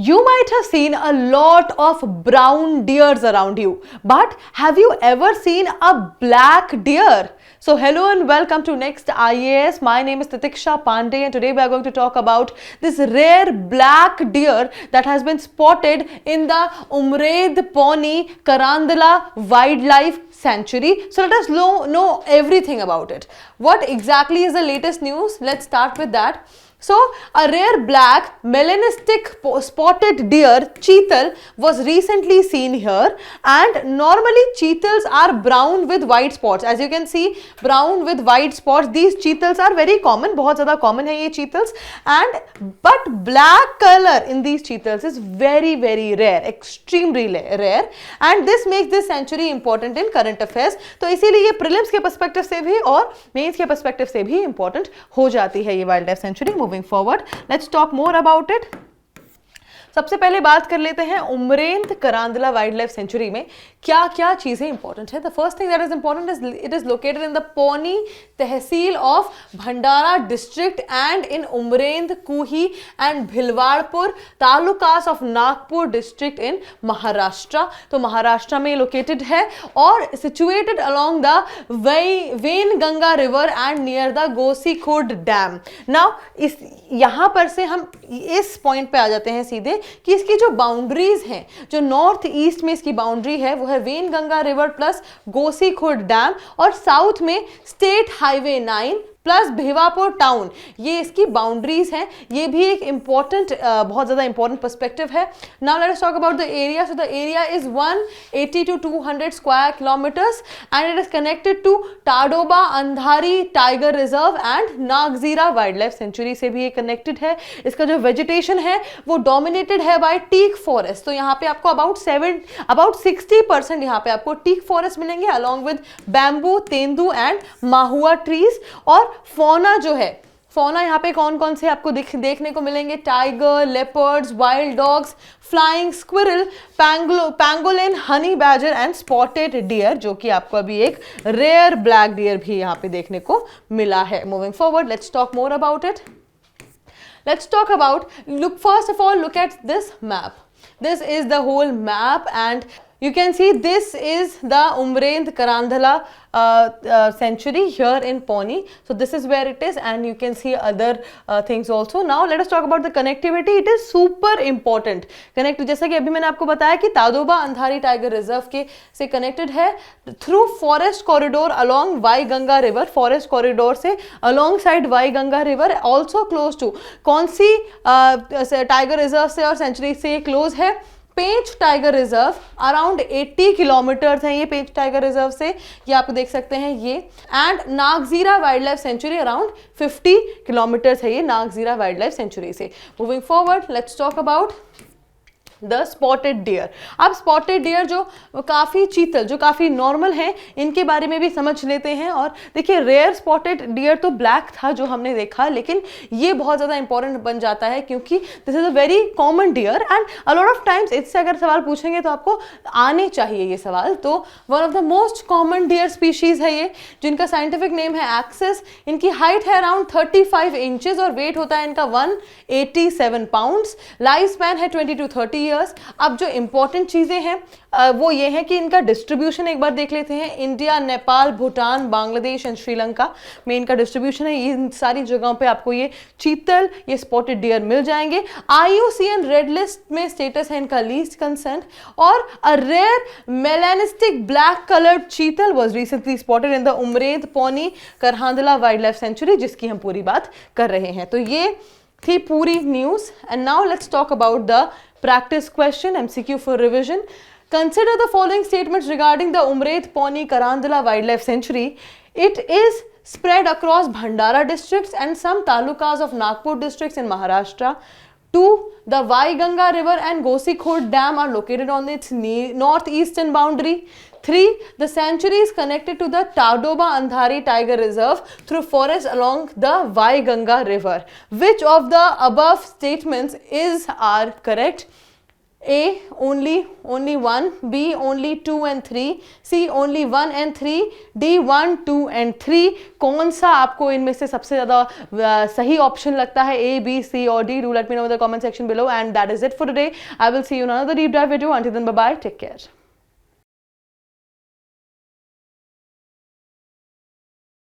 You might have seen a lot of brown deers around you, but have you ever seen a black deer? So hello and welcome to Next IAS. My name is Titiksha Pandey and today we are going to talk about this rare black deer that has been spotted in the Umred Pawnee Karandala Wildlife Sanctuary. So let us know everything about it. What exactly is the latest news? Let's start with that. So, a rare black melanistic spotted deer, cheetal, was recently seen here, and normally cheetals are brown with white spots. As you can see, brown with white spots, these cheetals are very common, बहुत ज़्यादा common है ये cheetals, but black color in these cheetals is very rare, extremely rare, and this makes this sanctuary important in current affairs. तो इसीलिए ये prelims के perspective से भी और mains के perspective से भी important हो जाती है ये wildlife sanctuary. Moving forward, let's talk more about it. सबसे पहले बात कर लेते हैं Umred Karhandla wild life sanctuary में क्या क्या चीजें इंपॉर्टेंट है. The first thing that is important is it is located in the Pauni tehsil of Bhandara district and in Umred Kuhi and Bhilwadpur talukas of Nagpur district in Maharashtra. तो महाराष्ट्र में लोकेटेड है और situated along the Wainganga river and near the Gosikhurd dam. Now इस यहां पर से हम इस पॉइंट पे आ जाते हैं सीधे कि इसकी जो बाउंड्रीज हैं, जो नॉर्थ ईस्ट में इसकी बाउंड्री है वो है when Ganga river plus Gosikhurd dam और साउथ में state highway 9 plus Bhiwapur town. ये इसकी बाउंड्रीज हैं. ये भी एक इंपॉर्टेंट बहुत ज़्यादा इंपॉर्टेंट पर्सपेक्टिव है. Now let us talk about the area. So the area is 180 to 200 square kilometres and it is connected to Tadoba Andhari tiger reserve and Nagzira wild life sanctuary से भी ये कनेक्टेड है. इसका जो वेजिटेशन है वो डोमिनेटेड है बाय टीक फॉरेस्ट. तो यहाँ पे आपको अबाउट 60% यहाँ पे आपको टीक फॉरेस्ट मिलेंगे along with bamboo, tendu and Mahua trees. और फौना जो है, फौना यहाँ पे कौन कौन से आपको देखने को मिलेंगे? Tiger, leopards, wild dogs, flying squirrel, pangolin, honey badger and spotted deer, जो कि आपको अभी एक रेयर ब्लैक डियर भी यहाँ पे देखने को मिला है. Moving forward, let's talk more about it. Let's talk about, first of all, look at this map. This is the whole map and you can see this is the Umrend Karandhala sanctuary here in Pawnee. So this is where it is and you can see other things also. Now let us talk about the connectivity. It is super important. जैसा कि अभी मैंने आपको बताया कि Tadoba Andhari tiger reserve के से connected है through forest corridor along Wainganga river. Forest corridor से along side Wainganga river, also close to कौन सी टाइगर रिजर्व से और सेंचुरी से क्लोज है? पेंच टाइगर रिजर्व. अराउंड 80 किलोमीटर्स हैं ये पेंच टाइगर रिजर्व से, ये आप देख सकते हैं ये. And Nagzira wild life century around 50 kilometres है ये नागजीरा वाइल्ड लाइफ सेंचुरी से. Moving forward, let's talk about the spotted deer. अब स्पॉटेड डियर जो काफ़ी चीतल जो काफ़ी नॉर्मल हैं, इनके बारे में भी समझ लेते हैं. और देखिए, रेयर स्पॉटेड डियर तो ब्लैक था जो हमने देखा, लेकिन ये बहुत ज़्यादा इंपॉर्टेंट बन जाता है क्योंकि this is a very common deer and a lot of times इससे अगर सवाल पूछेंगे तो आपको आने चाहिए ये सवाल. तो one of the most common deer species है ये, जिनका साइंटिफिक नेम है एक्सिस. इनकी हाइट है अराउंड 35 इंचेस और वेट होता है इनका 187 पाउंड्स. लाइफ स्पैन है 20 to 30 ईयर्स. अब जो इंपॉर्टेंट चीजें हैं वो ये है कि इनका डिस्ट्रीब्यूशन एक बार देख लेते हैं. इंडिया, नेपाल, भूटान, बांग्लादेश एंड श्रीलंका में इनका डिस्ट्रीब्यूशन है. इन सारी जगहों पे आपको ये चीतल, ये स्पॉटेड डियर मिल जाएंगे. IUCN रेड लिस्ट में स्टेटस है इनका लीस्ट कंसर्न. और a rare melanistic black coloured chital was recently spotted in the Umred Pauni Karhandla wild life sanctuary, जिसकी हम पूरी बात कर रहे हैं. तो ये थी पूरी news. And now let's talk about the practice question, MCQ for revision. Consider the following statements regarding the Umred Pawnee Karandala Wildlife Sanctuary. It is spread across Bhandara districts and some talukas of Nagpur districts in Maharashtra. 2. The Vaiganga River and Gosikhurd Dam are located on its northeastern boundary. 3. The sanctuary is connected to the Tadoba Andhari Tiger Reserve through forest along the Vaiganga River. Which of the above statements are correct? A only 1, B only 2 and 3, C only 1 and 3, D 1, 2 and 3. कौन सा आपको इनमें से सबसे ज़्यादा सही option लगता है? A, B, C or D? Do let me know in the comment section below. And that is it for today. I will see you in another deep dive video. Until then, bye bye. Take care.